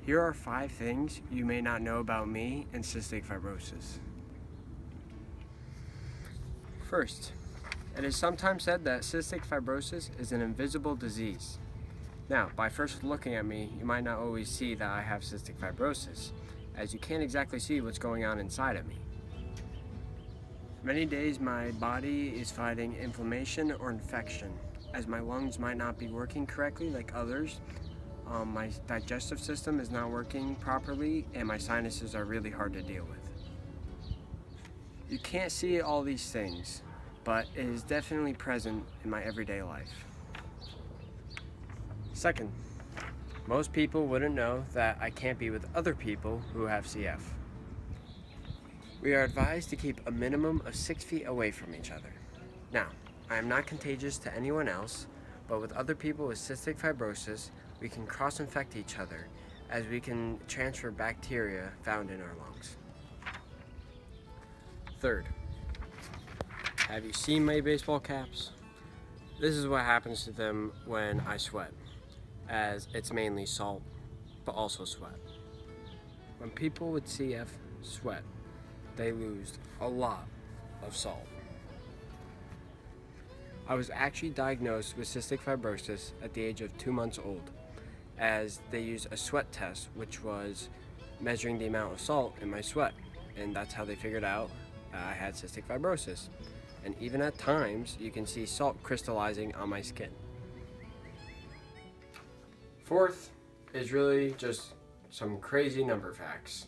Here are 5 things you may not know about me and cystic fibrosis. First, it is sometimes said that cystic fibrosis is an invisible disease. Now, by first looking at me, you might not always see that I have cystic fibrosis, as you can't exactly see what's going on inside of me. Many days my body is fighting inflammation or infection, as my lungs might not be working correctly like others. My digestive system is not working properly, and my sinuses are really hard to deal with. You can't see all these things, but it is definitely present in my everyday life. Second, most people wouldn't know that I can't be with other people who have CF. We are advised to keep a minimum of 6 feet away from each other. Now, I am not contagious to anyone else, but with other people with cystic fibrosis, we can cross-infect each other, as we can transfer bacteria found in our lungs. Third, have you seen my baseball caps? This is what happens to them when I sweat, as it's mainly salt, but also sweat. When people with CF sweat, they lose a lot of salt. I was actually diagnosed with cystic fibrosis at the age of 2 months old, as they used a sweat test, which was measuring the amount of salt in my sweat, and that's how they figured out I had cystic fibrosis. And even at times, you can see salt crystallizing on my skin. Fourth is really just some crazy number facts.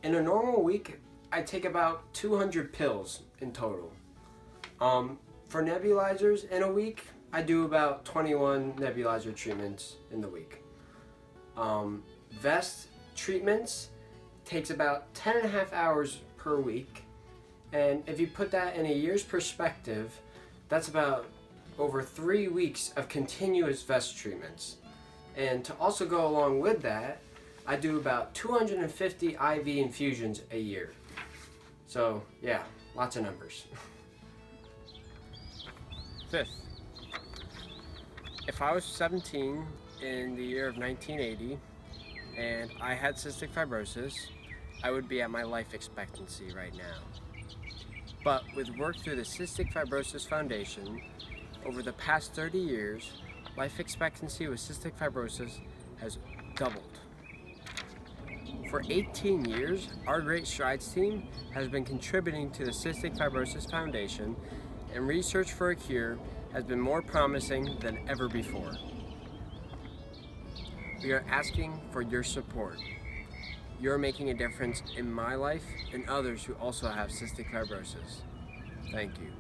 In a normal week, I take about 200 pills in total. For nebulizers in a week, I do about 21 nebulizer treatments in the week. Vest treatments takes about 10.5 hours per week. And if you put that in a year's perspective, that's about over 3 weeks of continuous vest treatments. And to also go along with that, I do about 250 IV infusions a year. So yeah, lots of numbers. Fifth, if I was 17 in the year of 1980 and I had cystic fibrosis, I would be at my life expectancy right now. But with work through the Cystic Fibrosis Foundation, over the past 30 years, life expectancy with cystic fibrosis has doubled. For 18 years, our Great Strides team has been contributing to the Cystic Fibrosis Foundation, and research for a cure has been more promising than ever before. We are asking for your support. You're making a difference in my life and others who also have cystic fibrosis. Thank you.